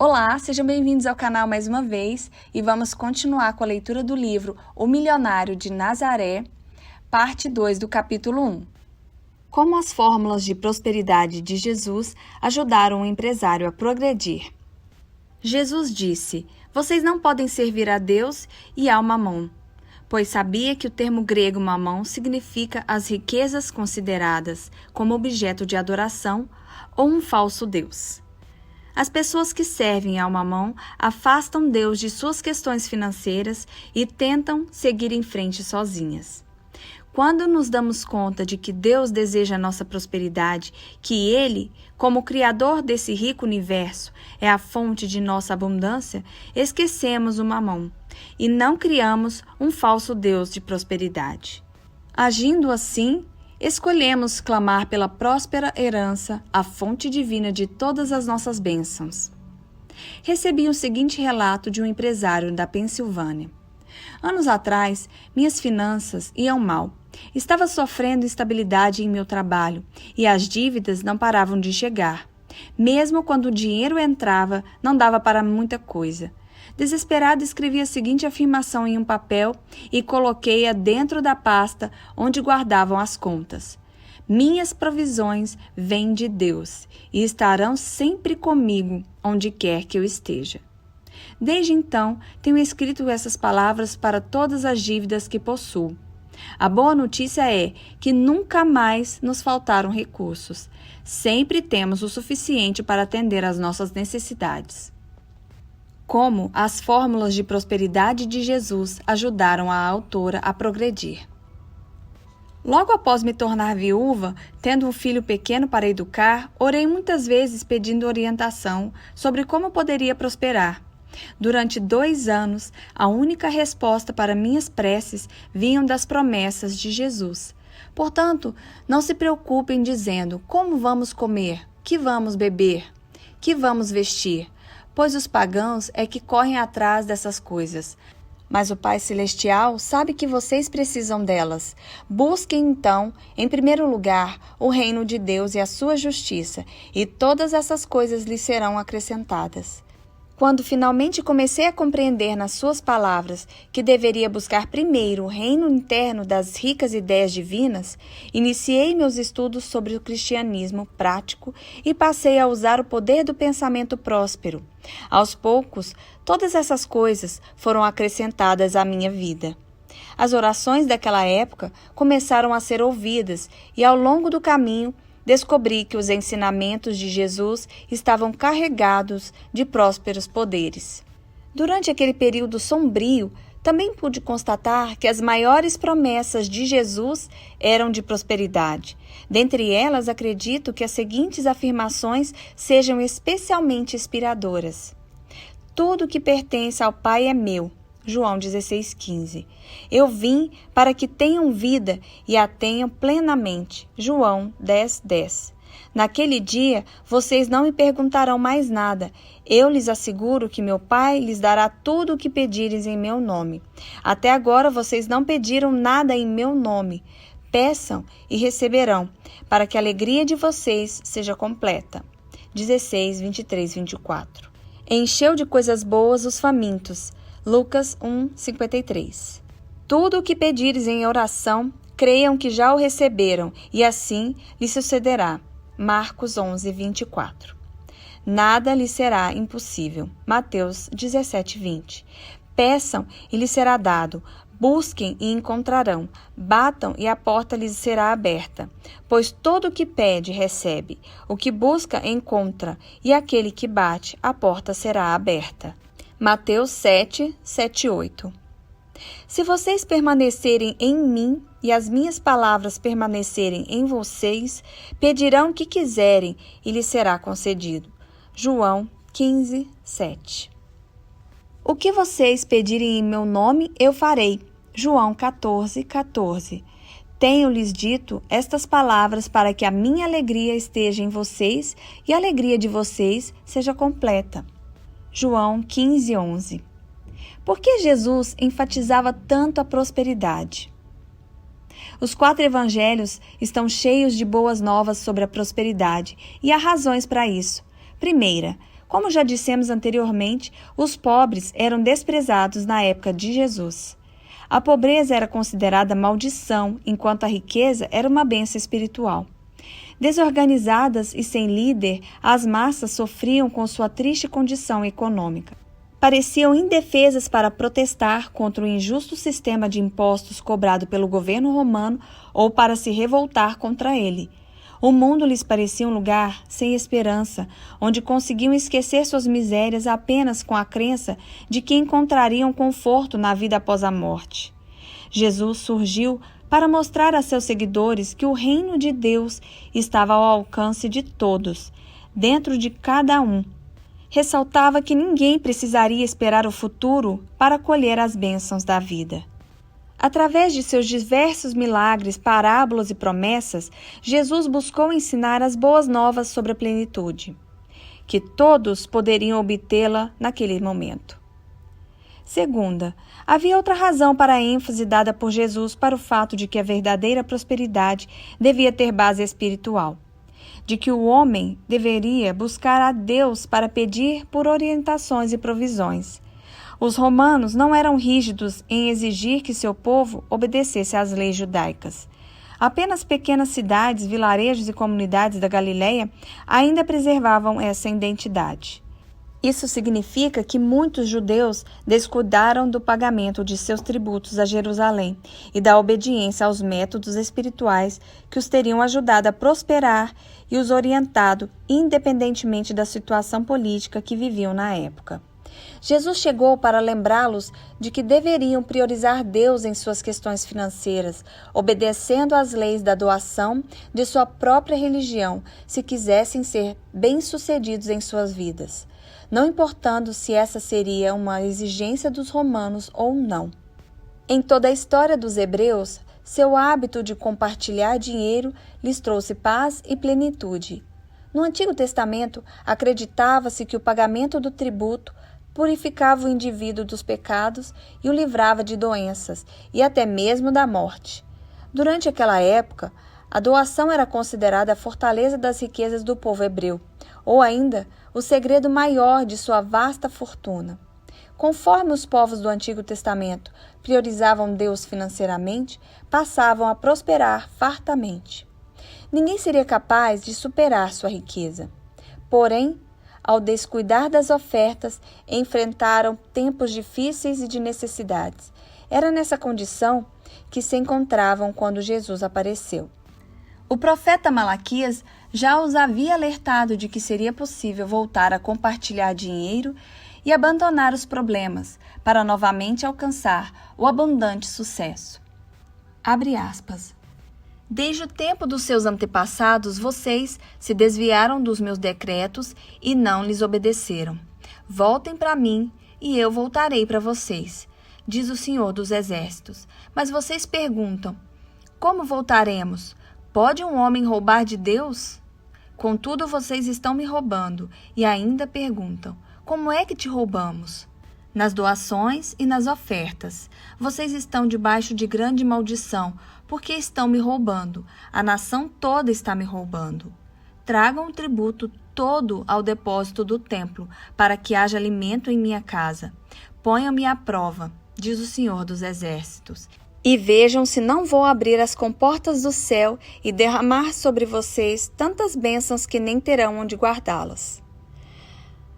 Olá, sejam bem-vindos ao canal mais uma vez e vamos continuar com a leitura do livro O Milionário de Nazaré, parte 2 do capítulo 1. Como as fórmulas de prosperidade de Jesus ajudaram o empresário a progredir. Jesus disse: "Vocês não podem servir a Deus e ao mamão", pois sabia que o termo grego mamão significa as riquezas consideradas como objeto de adoração ou um falso Deus. As pessoas que servem ao mamão afastam Deus de suas questões financeiras e tentam seguir em frente sozinhas. Quando nos damos conta de que Deus deseja a nossa prosperidade, que Ele, como Criador desse rico universo, é a fonte de nossa abundância, esquecemos o mamão e não criamos um falso Deus de prosperidade. Agindo assim, escolhemos clamar pela próspera herança, a fonte divina de todas as nossas bênçãos. Recebi o seguinte relato de um empresário da Pensilvânia. Anos atrás, minhas finanças iam mal. Estava sofrendo instabilidade em meu trabalho e as dívidas não paravam de chegar. Mesmo quando o dinheiro entrava, não dava para muita coisa. Desesperado, escrevi a seguinte afirmação em um papel e coloquei-a dentro da pasta onde guardavam as contas. Minhas provisões vêm de Deus e estarão sempre comigo, onde quer que eu esteja. Desde então, tenho escrito essas palavras para todas as dívidas que possuo. A boa notícia é que nunca mais nos faltaram recursos. Sempre temos o suficiente para atender às nossas necessidades. Como as fórmulas de prosperidade de Jesus ajudaram a autora a progredir. Logo após me tornar viúva, tendo um filho pequeno para educar, orei muitas vezes pedindo orientação sobre como poderia prosperar. Durante 2 anos, a única resposta para minhas preces vinham das promessas de Jesus. Portanto, não se preocupem dizendo como vamos comer, que vamos beber, que vamos vestir, pois os pagãos é que correm atrás dessas coisas. Mas o Pai Celestial sabe que vocês precisam delas. Busquem, então, em primeiro lugar, o reino de Deus e a sua justiça, e todas essas coisas lhes serão acrescentadas. Quando finalmente comecei a compreender nas suas palavras que deveria buscar primeiro o reino interno das ricas ideias divinas, iniciei meus estudos sobre o cristianismo prático e passei a usar o poder do pensamento próspero. Aos poucos, todas essas coisas foram acrescentadas à minha vida. As orações daquela época começaram a ser ouvidas e, ao longo do caminho, descobri que os ensinamentos de Jesus estavam carregados de prósperos poderes. Durante aquele período sombrio, também pude constatar que as maiores promessas de Jesus eram de prosperidade. Dentre elas, acredito que as seguintes afirmações sejam especialmente inspiradoras. Tudo que pertence ao Pai é meu. João 16,15. Eu vim para que tenham vida e a tenham plenamente. João 10,10. Naquele dia, vocês não me perguntarão mais nada. Eu lhes asseguro que meu Pai lhes dará tudo o que pedirem em meu nome. Até agora, vocês não pediram nada em meu nome. Peçam e receberão, para que a alegria de vocês seja completa. 16, 23, 24. Encheu de coisas boas os famintos. Lucas 1:53. Tudo o que pedires em oração, creiam que já o receberam, e assim lhes sucederá. Marcos 11:24. Nada lhes será impossível. Mateus 17:20. Peçam e lhes será dado. Busquem e encontrarão. Batam e a porta lhes será aberta. Pois todo o que pede, recebe. O que busca, encontra. E aquele que bate, a porta será aberta. Mateus 7, 7, 8. Se vocês permanecerem em mim e as minhas palavras permanecerem em vocês, pedirão o que quiserem e lhes será concedido. João 15, 7. O que vocês pedirem em meu nome, eu farei. João 14, 14. Tenho-lhes dito estas palavras para que a minha alegria esteja em vocês e a alegria de vocês seja completa. João 15, 11. Por que Jesus enfatizava tanto a prosperidade? Os 4 evangelhos estão cheios de boas novas sobre a prosperidade e há razões para isso. Primeira, Como já dissemos anteriormente, os pobres eram desprezados na época de Jesus. A pobreza era considerada maldição, enquanto a riqueza era uma bênção espiritual. Desorganizadas e sem líder, as massas sofriam com sua triste condição econômica. Pareciam indefesas para protestar contra o injusto sistema de impostos cobrado pelo governo romano ou para se revoltar contra ele. O mundo lhes parecia um lugar sem esperança, onde conseguiam esquecer suas misérias apenas com a crença de que encontrariam conforto na vida após a morte. Jesus surgiu para mostrar a seus seguidores que o reino de Deus estava ao alcance de todos, dentro de cada um. Ressaltava que ninguém precisaria esperar o futuro para colher as bênçãos da vida. Através de seus diversos milagres, parábolas e promessas, Jesus buscou ensinar as boas novas sobre a plenitude, que todos poderiam obtê-la naquele momento. Segunda, havia outra razão para a ênfase dada por Jesus para o fato de que a verdadeira prosperidade devia ter base espiritual, de que o homem deveria buscar a Deus para pedir por orientações e provisões. Os romanos não eram rígidos em exigir que seu povo obedecesse às leis judaicas. Apenas pequenas cidades, vilarejos e comunidades da Galileia ainda preservavam essa identidade. Isso significa que muitos judeus descuidaram do pagamento de seus tributos a Jerusalém e da obediência aos métodos espirituais que os teriam ajudado a prosperar e os orientado independentemente da situação política que viviam na época. Jesus chegou para lembrá-los de que deveriam priorizar Deus em suas questões financeiras, obedecendo às leis da doação de sua própria religião, se quisessem ser bem-sucedidos em suas vidas, não importando se essa seria uma exigência dos romanos ou não. Em toda a história dos hebreus, seu hábito de compartilhar dinheiro lhes trouxe paz e plenitude. No Antigo Testamento, acreditava-se que o pagamento do tributo purificava o indivíduo dos pecados e o livrava de doenças e até mesmo da morte. Durante aquela época, a doação era considerada a fortaleza das riquezas do povo hebreu, ou ainda o segredo maior de sua vasta fortuna. Conforme os povos do Antigo Testamento priorizavam Deus financeiramente, passavam a prosperar fartamente. Ninguém seria capaz de superar sua riqueza. Porém, ao descuidar das ofertas, enfrentaram tempos difíceis e de necessidades. Era nessa condição que se encontravam quando Jesus apareceu. O profeta Malaquias já os havia alertado de que seria possível voltar a compartilhar dinheiro e abandonar os problemas para novamente alcançar o abundante sucesso. Abre aspas. Desde o tempo dos seus antepassados, vocês se desviaram dos meus decretos e não lhes obedeceram. Voltem para mim e eu voltarei para vocês, diz o Senhor dos Exércitos. Mas vocês perguntam, como voltaremos? Pode um homem roubar de Deus? Contudo, vocês estão me roubando e ainda perguntam, como é que te roubamos? Nas doações e nas ofertas. Vocês estão debaixo de grande maldição, porque estão me roubando. A nação toda está me roubando. Tragam o tributo todo ao depósito do templo, para que haja alimento em minha casa. Ponham-me à prova, diz o Senhor dos Exércitos. E vejam se não vou abrir as comportas do céu e derramar sobre vocês tantas bênçãos que nem terão onde guardá-las.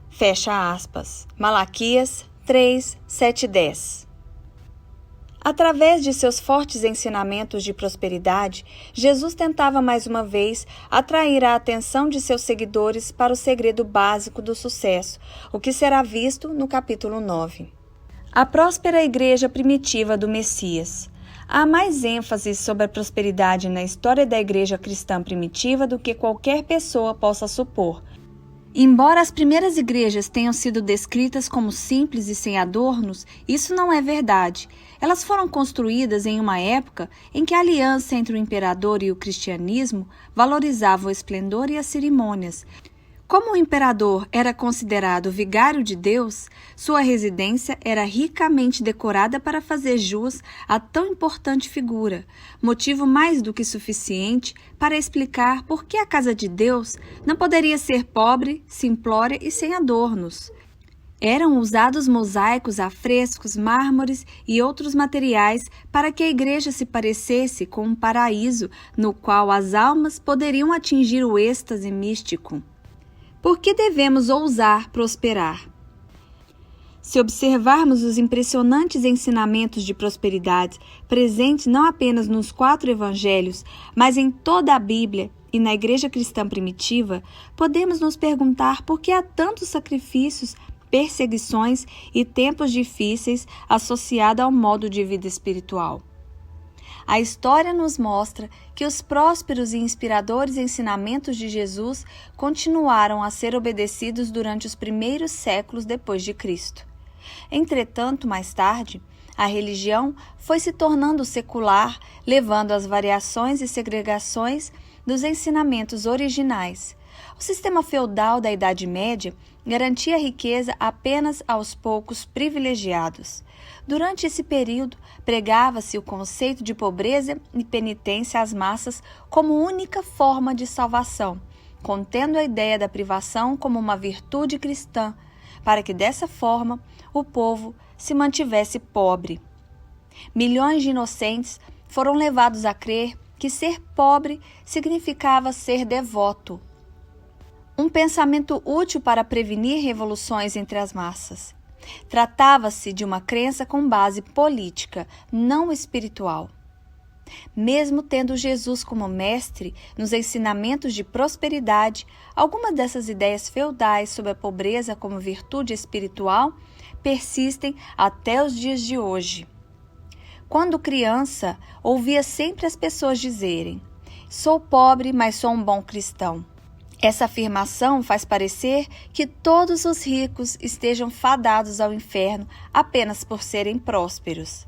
Fecha aspas. Malaquias 3, 7 e 10. Através de seus fortes ensinamentos de prosperidade, Jesus tentava mais uma vez atrair a atenção de seus seguidores para o segredo básico do sucesso, o que será visto no capítulo 9. A próspera igreja primitiva do Messias. Há mais ênfase sobre a prosperidade na história da igreja cristã primitiva do que qualquer pessoa possa supor. Embora as primeiras igrejas tenham sido descritas como simples e sem adornos, isso não é verdade. Elas foram construídas em uma época em que a aliança entre o imperador e o cristianismo valorizava o esplendor e as cerimônias, Como o imperador era considerado vigário de Deus, sua residência era ricamente decorada para fazer jus a tão importante figura, motivo mais do que suficiente para explicar por que a casa de Deus não poderia ser pobre, simplória e sem adornos. Eram usados mosaicos, afrescos, mármores e outros materiais para que a igreja se parecesse com um paraíso no qual as almas poderiam atingir o êxtase místico. Por que devemos ousar prosperar? Se observarmos os impressionantes ensinamentos de prosperidade presentes não apenas nos 4 evangelhos, mas em toda a Bíblia e na igreja cristã primitiva, podemos nos perguntar por que há tantos sacrifícios, perseguições e tempos difíceis associados ao modo de vida espiritual. A história nos mostra que os prósperos e inspiradores ensinamentos de Jesus continuaram a ser obedecidos durante os primeiros séculos depois de Cristo. Entretanto, mais tarde, a religião foi se tornando secular, levando às variações e segregações dos ensinamentos originais. O sistema feudal da Idade Média garantia riqueza apenas aos poucos privilegiados. Durante esse período, pregava-se o conceito de pobreza e penitência às massas como única forma de salvação, contendo a ideia da privação como uma virtude cristã, para que dessa forma o povo se mantivesse pobre. Milhões de inocentes foram levados a crer que ser pobre significava ser devoto. Um pensamento útil para prevenir revoluções entre as massas. Tratava-se de uma crença com base política, não espiritual. Mesmo tendo Jesus como mestre nos ensinamentos de prosperidade, algumas dessas ideias feudais sobre a pobreza como virtude espiritual persistem até os dias de hoje. Quando criança, ouvia sempre as pessoas dizerem: "Sou pobre, mas sou um bom cristão." Essa afirmação faz parecer que todos os ricos estejam fadados ao inferno apenas por serem prósperos.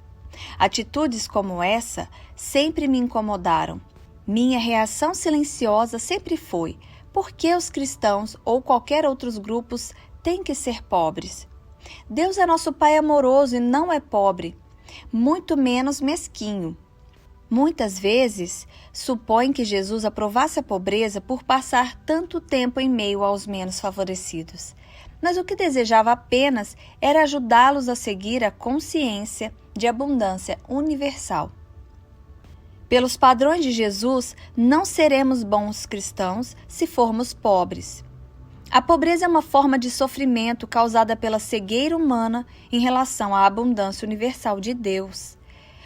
Atitudes como essa sempre me incomodaram. Minha reação silenciosa sempre foi: por que os cristãos ou qualquer outros grupos têm que ser pobres? Deus é nosso Pai amoroso e não é pobre, muito menos mesquinho. Muitas vezes, supõem que Jesus aprovasse a pobreza por passar tanto tempo em meio aos menos favorecidos. Mas o que desejava apenas era ajudá-los a seguir a consciência de abundância universal. Pelos padrões de Jesus, não seremos bons cristãos se formos pobres. A pobreza é uma forma de sofrimento causada pela cegueira humana em relação à abundância universal de Deus.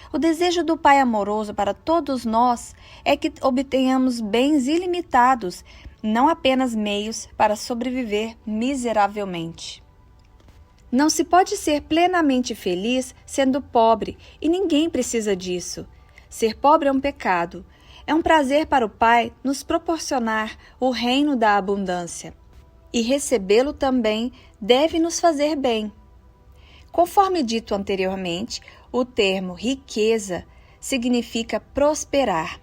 O desejo do Pai amoroso para todos nós é que obtenhamos bens ilimitados, não apenas meios para sobreviver miseravelmente. Não se pode ser plenamente feliz sendo pobre, e ninguém precisa disso. Ser pobre é um pecado. É um prazer para o Pai nos proporcionar o reino da abundância. E recebê-lo também deve nos fazer bem. Conforme dito anteriormente, o termo riqueza significa prosperar.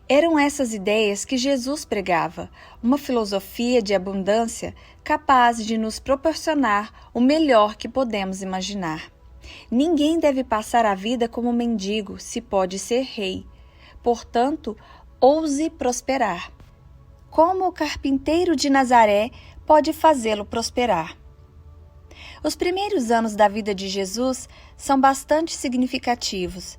Eram essas ideias que Jesus pregava, uma filosofia de abundância capaz de nos proporcionar o melhor que podemos imaginar. Ninguém deve passar a vida como mendigo, se pode ser rei. Portanto, ouse prosperar. Como o carpinteiro de Nazaré pode fazê-lo prosperar? Os primeiros anos da vida de Jesus são bastante significativos.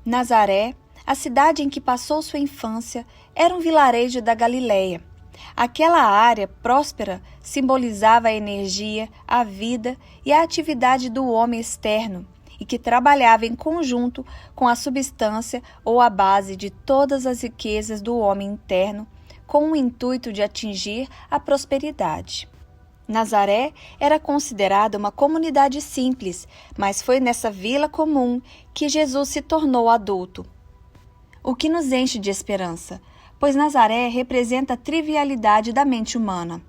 Nazaré, a cidade em que passou sua infância, era um vilarejo da Galileia. Aquela área próspera simbolizava a energia, a vida e a atividade do homem externo, e que trabalhava em conjunto com a substância ou a base de todas as riquezas do homem interno, com o intuito de atingir a prosperidade. Nazaré era considerada uma comunidade simples, mas foi nessa vila comum que Jesus se tornou adulto. O que nos enche de esperança, pois Nazaré representa a trivialidade da mente humana.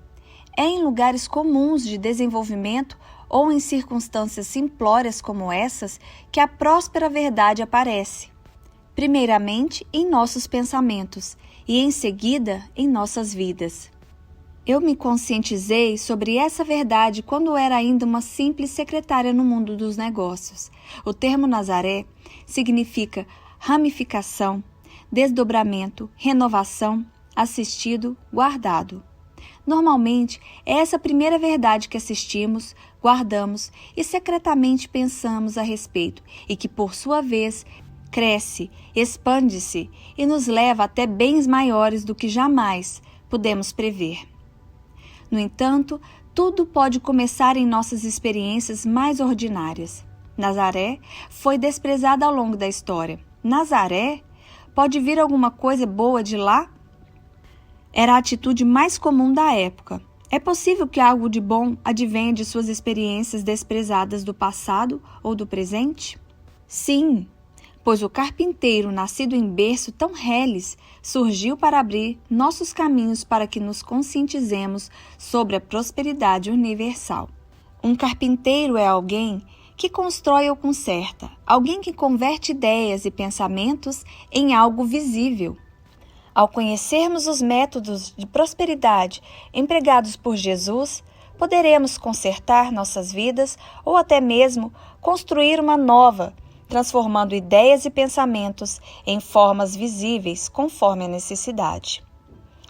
É em lugares comuns de desenvolvimento ou em circunstâncias simplórias como essas que a próspera verdade aparece. Primeiramente em nossos pensamentos e em seguida em nossas vidas. Eu me conscientizei sobre essa verdade quando era ainda uma simples secretária no mundo dos negócios. O termo Nazaré significa ramificação, desdobramento, renovação, assistido, guardado. Normalmente, é essa primeira verdade que assistimos, guardamos e secretamente pensamos a respeito e que, por sua vez, cresce, expande-se e nos leva até bens maiores do que jamais pudemos prever. No entanto, tudo pode começar em nossas experiências mais ordinárias. Nazaré foi desprezada ao longo da história. Nazaré? Pode vir alguma coisa boa de lá? Era a atitude mais comum da época. É possível que algo de bom advenha de suas experiências desprezadas do passado ou do presente? Sim, pois o carpinteiro, nascido em berço tão reles, surgiu para abrir nossos caminhos para que nos conscientizemos sobre a prosperidade universal. Um carpinteiro é alguém que constrói ou conserta, alguém que converte ideias e pensamentos em algo visível. Ao conhecermos os métodos de prosperidade empregados por Jesus, poderemos consertar nossas vidas ou até mesmo construir uma nova, transformando ideias e pensamentos em formas visíveis conforme a necessidade.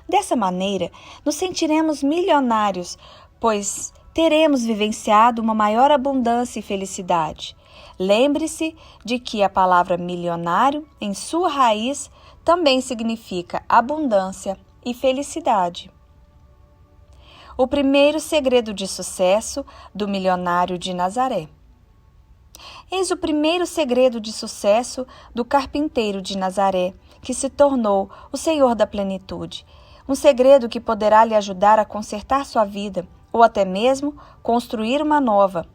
Dessa maneira, nos sentiremos milionários, pois teremos vivenciado uma maior abundância e felicidade. Lembre-se de que a palavra milionário, em sua raiz, também significa abundância e felicidade. O primeiro segredo de sucesso do milionário de Nazaré. Eis o primeiro segredo de sucesso do carpinteiro de Nazaré, que se tornou o Senhor da plenitude. Um segredo que poderá lhe ajudar a consertar sua vida, ou até mesmo construir uma nova.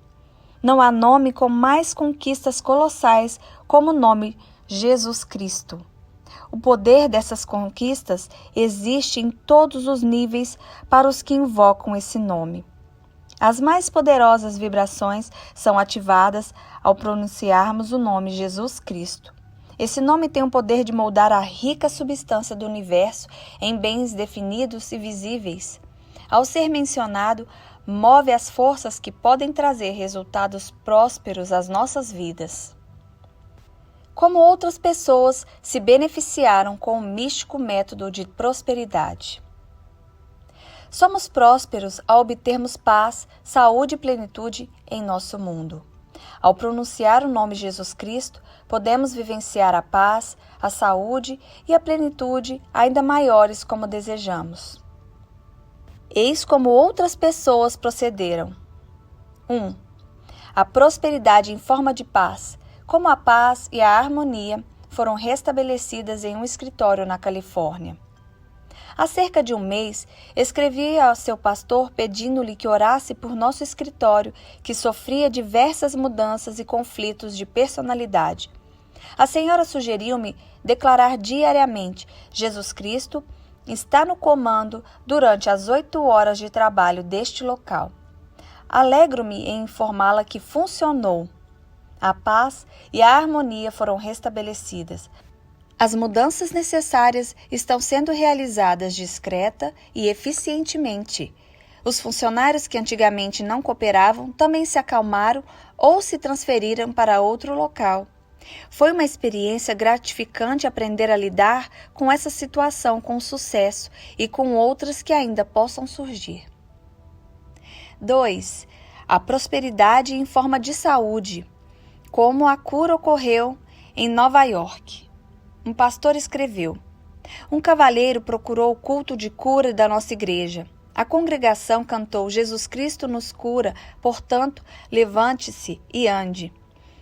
Não há nome com mais conquistas colossais como o nome Jesus Cristo. O poder dessas conquistas existe em todos os níveis para os que invocam esse nome. As mais poderosas vibrações são ativadas ao pronunciarmos o nome Jesus Cristo. Esse nome tem o poder de moldar a rica substância do universo em bens definidos e visíveis. Ao ser mencionado, move as forças que podem trazer resultados prósperos às nossas vidas. Como outras pessoas se beneficiaram com o místico método de prosperidade. Somos prósperos ao obtermos paz, saúde e plenitude em nosso mundo. Ao pronunciar o nome Jesus Cristo, podemos vivenciar a paz, a saúde e a plenitude ainda maiores como desejamos. Eis como outras pessoas procederam. 1. A prosperidade em forma de paz, como a paz e a harmonia, foram restabelecidas em um escritório na Califórnia. Há cerca de um mês, escrevi ao seu pastor pedindo-lhe que orasse por nosso escritório, que sofria diversas mudanças e conflitos de personalidade. A senhora sugeriu-me declarar diariamente: Jesus Cristo está no comando durante as 8 horas de trabalho deste local. Alegro-me em informá-la que funcionou. A paz e a harmonia foram restabelecidas. As mudanças necessárias estão sendo realizadas discreta e eficientemente. Os funcionários que antigamente não cooperavam também se acalmaram ou se transferiram para outro local. Foi uma experiência gratificante aprender a lidar com essa situação com sucesso e com outras que ainda possam surgir. 2. A prosperidade em forma de saúde, como a cura ocorreu em Nova York. Um pastor escreveu: um cavalheiro procurou o culto de cura da nossa igreja. A congregação cantou: Jesus Cristo nos cura, portanto, levante-se e ande.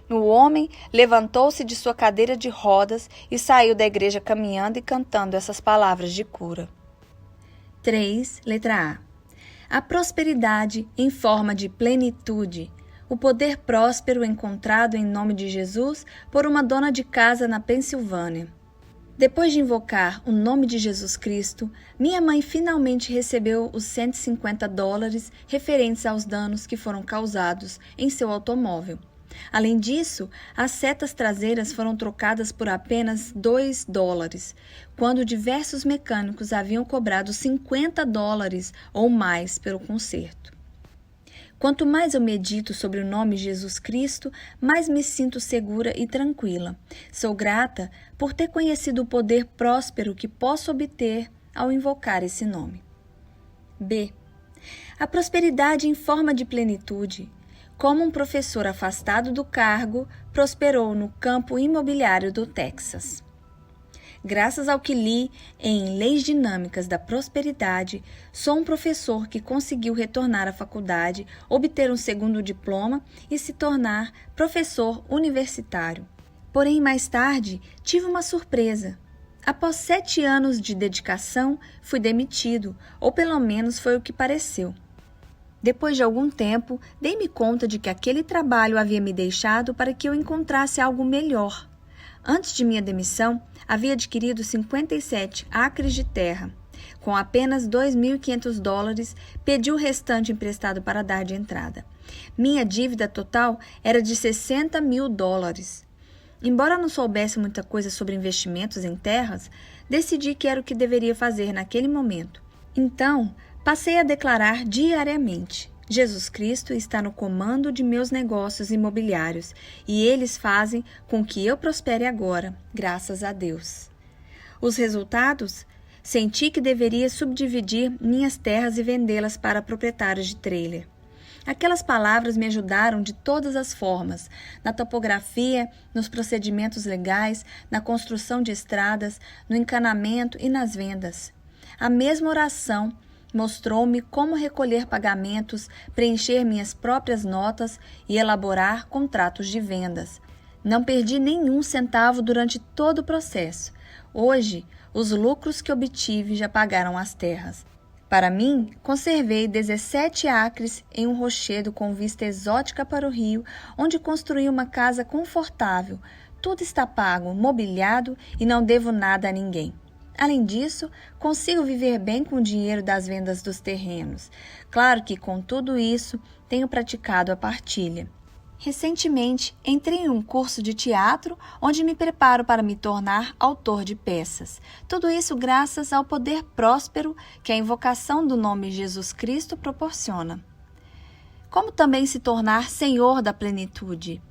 O homem levantou-se de sua cadeira de rodas e saiu da igreja caminhando e cantando essas palavras de cura. 3. Letra A. A prosperidade em forma de plenitude. O poder próspero encontrado em nome de Jesus por uma dona de casa na Pensilvânia. Depois de invocar o nome de Jesus Cristo, minha mãe finalmente recebeu os $150 referentes aos danos que foram causados em seu automóvel. Além disso, as setas traseiras foram trocadas por apenas $2, quando diversos mecânicos haviam cobrado $50 ou mais pelo conserto. Quanto mais eu medito sobre o nome Jesus Cristo, mais me sinto segura e tranquila. Sou grata por ter conhecido o poder próspero que posso obter ao invocar esse nome. B. A prosperidade em forma de plenitude. Como um professor afastado do cargo, prosperou no campo imobiliário do Texas. Graças ao que li em Leis Dinâmicas da Prosperidade, sou um professor que conseguiu retornar à faculdade, obter um segundo diploma e se tornar professor universitário. Porém, mais tarde, tive uma surpresa. Após 7 anos de dedicação, fui demitido, ou pelo menos foi o que pareceu. Depois de algum tempo, dei-me conta de que aquele trabalho havia me deixado para que eu encontrasse algo melhor. Antes de minha demissão, havia adquirido 57 acres de terra. Com apenas $2.500, pedi o restante emprestado para dar de entrada. Minha dívida total era de $60 mil. Embora não soubesse muita coisa sobre investimentos em terras, decidi que era o que deveria fazer naquele momento. Então, passei a declarar diariamente: Jesus Cristo está no comando de meus negócios imobiliários e eles fazem com que eu prospere agora, graças a Deus. Os resultados? Senti que deveria subdividir minhas terras e vendê-las para proprietários de trailer. Aquelas palavras me ajudaram de todas as formas, na topografia, nos procedimentos legais, na construção de estradas, no encanamento e nas vendas. A mesma oração mostrou-me como recolher pagamentos, preencher minhas próprias notas e elaborar contratos de vendas. Não perdi nenhum centavo durante todo o processo. Hoje, os lucros que obtive já pagaram as terras. Para mim, conservei 17 acres em um rochedo com vista exótica para o rio, onde construí uma casa confortável. Tudo está pago, mobiliado e não devo nada a ninguém. Além disso, consigo viver bem com o dinheiro das vendas dos terrenos. Claro que, com tudo isso, tenho praticado a partilha. Recentemente, entrei em um curso de teatro, onde me preparo para me tornar autor de peças. Tudo isso graças ao poder próspero que a invocação do nome Jesus Cristo proporciona. Como também se tornar senhor da plenitude?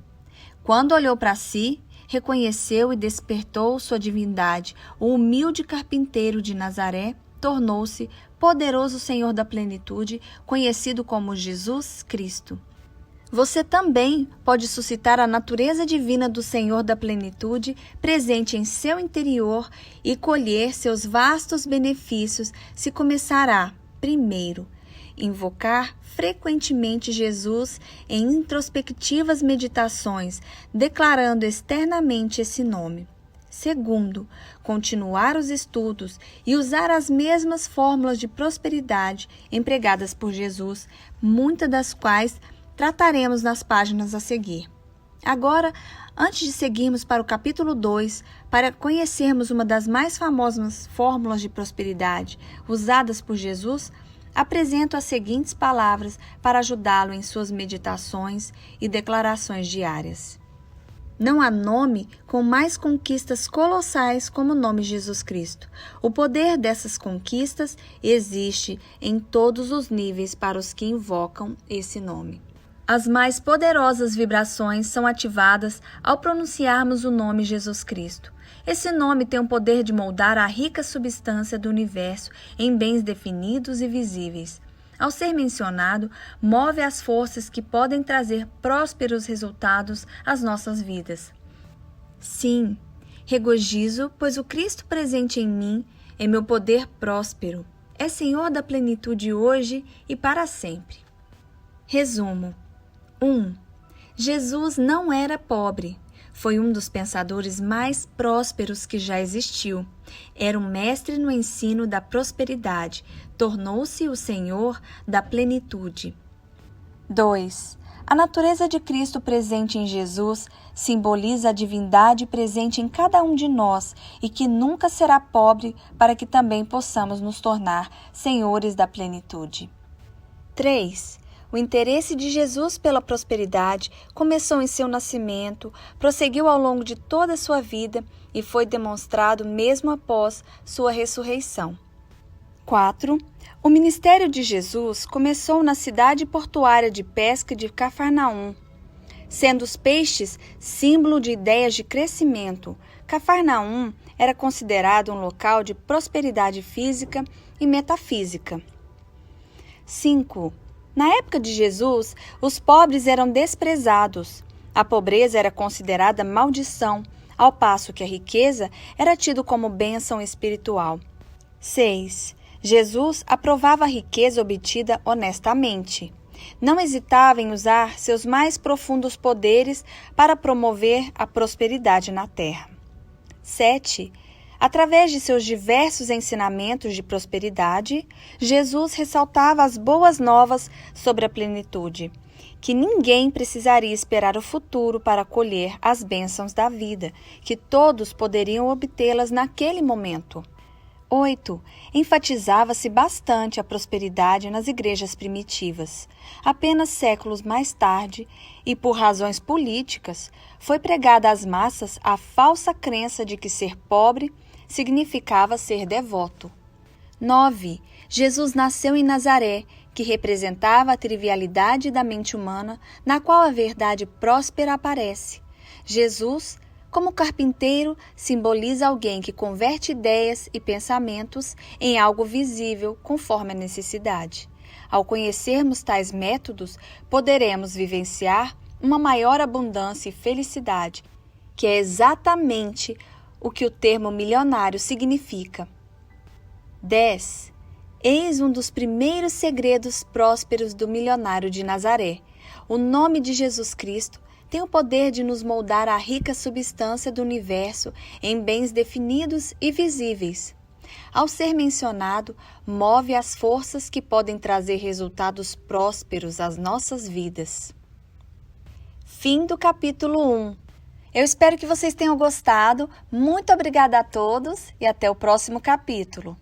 Quando olhou para si, reconheceu e despertou sua divindade, o humilde carpinteiro de Nazaré tornou-se poderoso Senhor da plenitude, conhecido como Jesus Cristo. Você também pode suscitar a natureza divina do Senhor da plenitude presente em seu interior e colher seus vastos benefícios se começar a, primeiro, invocar frequentemente Jesus em introspectivas meditações, declarando externamente esse nome. Segundo, continuar os estudos e usar as mesmas fórmulas de prosperidade empregadas por Jesus, muitas das quais trataremos nas páginas a seguir. Agora, antes de seguirmos para o capítulo 2, para conhecermos uma das mais famosas fórmulas de prosperidade usadas por Jesus, apresento as seguintes palavras para ajudá-lo em suas meditações e declarações diárias. Não há nome com mais conquistas colossais como o nome Jesus Cristo. O poder dessas conquistas existe em todos os níveis para os que invocam esse nome. As mais poderosas vibrações são ativadas ao pronunciarmos o nome Jesus Cristo. Esse nome tem o poder de moldar a rica substância do universo em bens definidos e visíveis. Ao ser mencionado, move as forças que podem trazer prósperos resultados às nossas vidas. Sim, regozijo, pois o Cristo presente em mim é meu poder próspero. É Senhor da plenitude hoje e para sempre. Resumo. 1. Jesus não era pobre. Foi um dos pensadores mais prósperos que já existiu. Era um mestre no ensino da prosperidade. Tornou-se o Senhor da plenitude. 2. A natureza de Cristo presente em Jesus simboliza a divindade presente em cada um de nós e que nunca será pobre para que também possamos nos tornar senhores da plenitude. 3. O interesse de Jesus pela prosperidade começou em seu nascimento, prosseguiu ao longo de toda a sua vida e foi demonstrado mesmo após sua ressurreição. 4. O ministério de Jesus começou na cidade portuária de pesca de Cafarnaum. Sendo os peixes símbolo de ideias de crescimento, Cafarnaum era considerado um local de prosperidade física e metafísica. 5. Na época de Jesus, os pobres eram desprezados. A pobreza era considerada maldição, ao passo que a riqueza era tido como bênção espiritual. 6. Jesus aprovava a riqueza obtida honestamente. Não hesitava em usar seus mais profundos poderes para promover a prosperidade na terra. 7. Através de seus diversos ensinamentos de prosperidade, Jesus ressaltava as boas novas sobre a plenitude, que ninguém precisaria esperar o futuro para colher as bênçãos da vida, que todos poderiam obtê-las naquele momento. 8. Enfatizava-se bastante a prosperidade nas igrejas primitivas. Apenas séculos mais tarde, e por razões políticas, foi pregada às massas a falsa crença de que ser pobre significava ser devoto. 9. Jesus nasceu em Nazaré, que representava a trivialidade da mente humana, na qual a verdade próspera aparece. Jesus, como carpinteiro, simboliza alguém que converte ideias e pensamentos em algo visível conforme a necessidade. Ao conhecermos tais métodos, poderemos vivenciar uma maior abundância e felicidade, que é exatamente o que o termo milionário significa. 10. Eis um dos primeiros segredos prósperos do milionário de Nazaré. O nome de Jesus Cristo tem o poder de nos moldar à rica substância do universo em bens definidos e visíveis. Ao ser mencionado, move as forças que podem trazer resultados prósperos às nossas vidas. Fim do capítulo 1. Eu espero que vocês tenham gostado. Muito obrigada a todos e até o próximo capítulo.